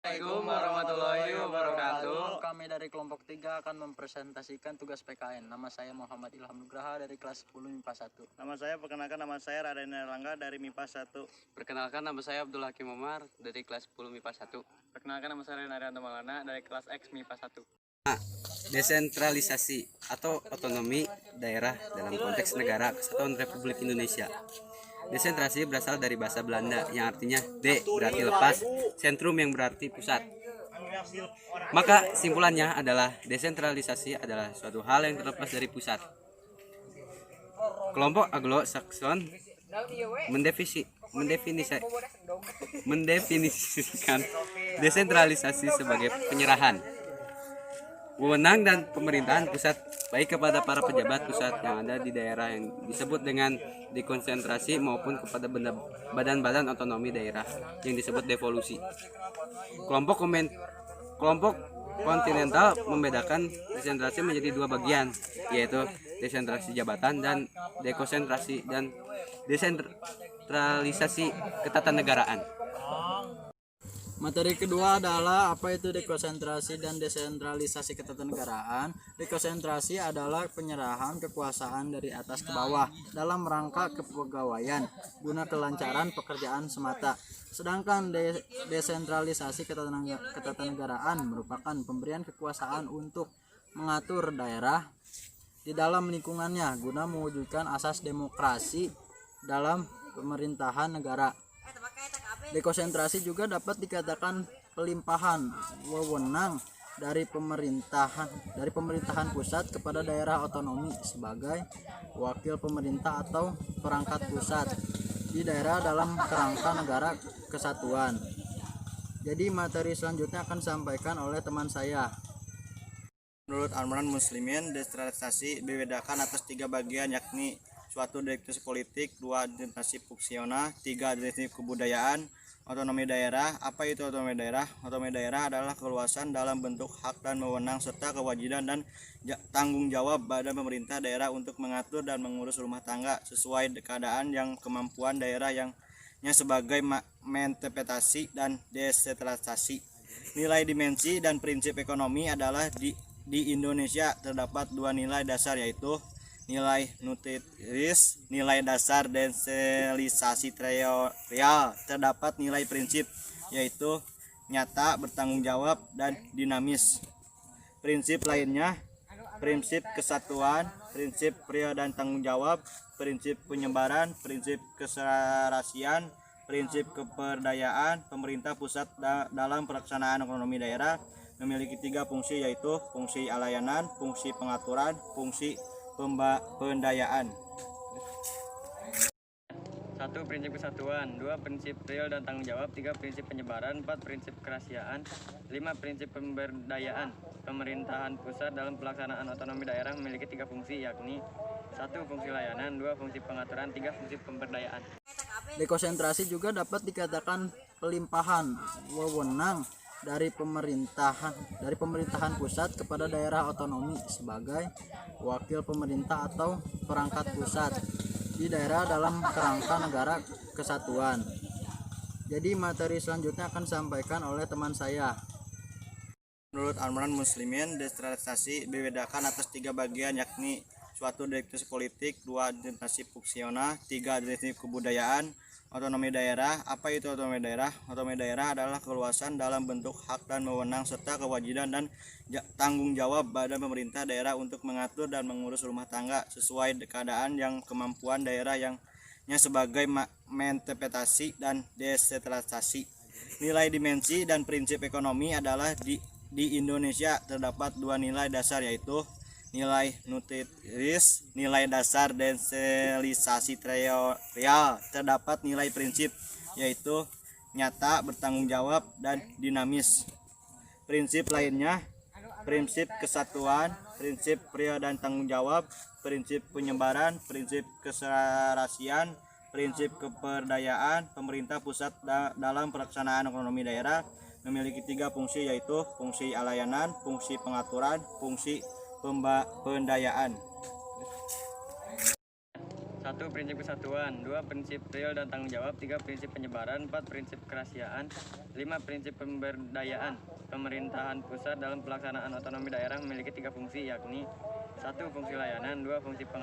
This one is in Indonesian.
Assalamualaikum warahmatullahi wabarakatuh. Kami dari kelompok 3 akan mempresentasikan tugas PKN. Nama saya Muhammad Ilham Nugraha dari kelas 10 MIPA 1. Nama saya Raden Erlangga dari MIPA 1. Perkenalkan, nama saya Abdul Hakim Umar dari kelas 10 MIPA 1. Perkenalkan, nama saya Renarianto Maulana dari kelas X MIPA 1. Desentralisasi atau otonomi daerah dalam konteks negara kesatuan Republik Indonesia. Desentralisasi berasal dari bahasa Belanda yang artinya de berarti lepas, sentrum yang berarti pusat. Maka simpulannya adalah desentralisasi adalah suatu hal yang terlepas dari pusat. Kelompok Anglo-Saxon mendefinisikan desentralisasi sebagai penyerahan wewenang dan pemerintahan pusat baik kepada para pejabat pusat yang ada di daerah yang disebut dengan dekonsentrasi maupun kepada badan-badan otonomi daerah yang disebut devolusi. Kelompok kontinental membedakan desentralisasi menjadi dua bagian, yaitu desentralisasi jabatan dan desentralisasi ketatanegaraan. Materi kedua adalah apa itu dekonsentrasi dan desentralisasi ketatanegaraan. Dekonsentrasi adalah penyerahan kekuasaan dari atas ke bawah dalam rangka kepegawaian guna kelancaran pekerjaan semata. Sedangkan desentralisasi ketatanegaraan merupakan pemberian kekuasaan untuk mengatur daerah di dalam lingkungannya guna mewujudkan asas demokrasi dalam pemerintahan negara. Dekonsentrasi juga dapat dikatakan pelimpahan wewenang dari pemerintahan pusat kepada daerah otonomi sebagai wakil pemerintah atau perangkat pusat di daerah dalam kerangka negara kesatuan. Jadi materi selanjutnya akan disampaikan oleh teman saya. Menurut Almanan Muslimin, desentralisasi dibedakan atas 3 bagian, yakni suatu identitas politik, 2 identitas fungsional, 3 identitas kebudayaan. Otonomi daerah. Apa itu otonomi daerah? Otonomi daerah adalah keluasan dalam bentuk hak dan wewenang serta kewajiban dan tanggung jawab badan pemerintah daerah untuk mengatur dan mengurus rumah tangga sesuai keadaan yang kemampuan daerah yangnya sebagai menginterpretasi dan desentralisasi. Nilai dimensi dan prinsip ekonomi adalah di Indonesia terdapat 2 nilai dasar, yaitu nilai nutritivis, nilai dasar desentralisasi real. Terdapat nilai prinsip, yaitu nyata, bertanggung jawab, dan dinamis. Prinsip lainnya, prinsip kesatuan, prinsip real dan tanggung jawab, prinsip penyebaran, prinsip keserasian, prinsip keperdayaan. Pemerintah pusat dalam pelaksanaan ekonomi daerah memiliki 3 fungsi, yaitu fungsi layanan, fungsi pengaturan, fungsi pemberdayaan. 1. Prinsip kesatuan. 2. Prinsip real dan tanggung jawab. 3. Prinsip penyebaran. 4. Prinsip kerahasiaan. 5. Prinsip pemberdayaan. Pemerintahan pusat dalam pelaksanaan otonomi daerah memiliki 3 fungsi, yakni 1. Fungsi layanan, 2. Fungsi pengaturan, 3. Fungsi pemberdayaan. Dekonsentrasi juga dapat dikatakan pelimpahan wewenang dari pemerintahan pusat kepada daerah otonomi sebagai wakil pemerintah atau perangkat pusat di daerah dalam kerangka negara kesatuan. Jadi materi selanjutnya akan disampaikan oleh teman saya. Menurut Almanan Muslimin, desentralisasi dibedakan atas 3 bagian, yakni suatu identitas politik, 2 identitas fungsional, 3 identitas kebudayaan. Otonomi daerah. Apa itu otonomi daerah? Otonomi daerah adalah keluasan dalam bentuk hak dan wewenang serta kewajiban dan tanggung jawab badan pemerintah daerah untuk mengatur dan mengurus rumah tangga sesuai keadaan yang kemampuan daerah yangnya sebagai menginterpretasi dan desentralisasi. Nilai dimensi dan prinsip ekonomi adalah di Indonesia terdapat 2 nilai dasar, yaitu nilai nutritivis, nilai dasar desentralisasi real. Terdapat nilai prinsip, yaitu nyata, bertanggung jawab, dan dinamis. Prinsip lainnya, prinsip kesatuan, prinsip real dan tanggung jawab, prinsip penyebaran, prinsip keserasian, prinsip keperdayaan. Pemerintah pusat dalam pelaksanaan ekonomi daerah memiliki 3 fungsi, yaitu fungsi layanan, fungsi pengaturan, fungsi pemberdayaan. 1. 1. Prinsip kesatuan. 2. Prinsip real dan tanggung jawab. 3. Prinsip penyebaran. 4. Prinsip kerahasiaan. 5. Prinsip pemberdayaan. Pemerintahan pusat dalam pelaksanaan otonomi daerah memiliki 3 fungsi, yakni 1. Fungsi layanan. 2. Fungsi pengaturan.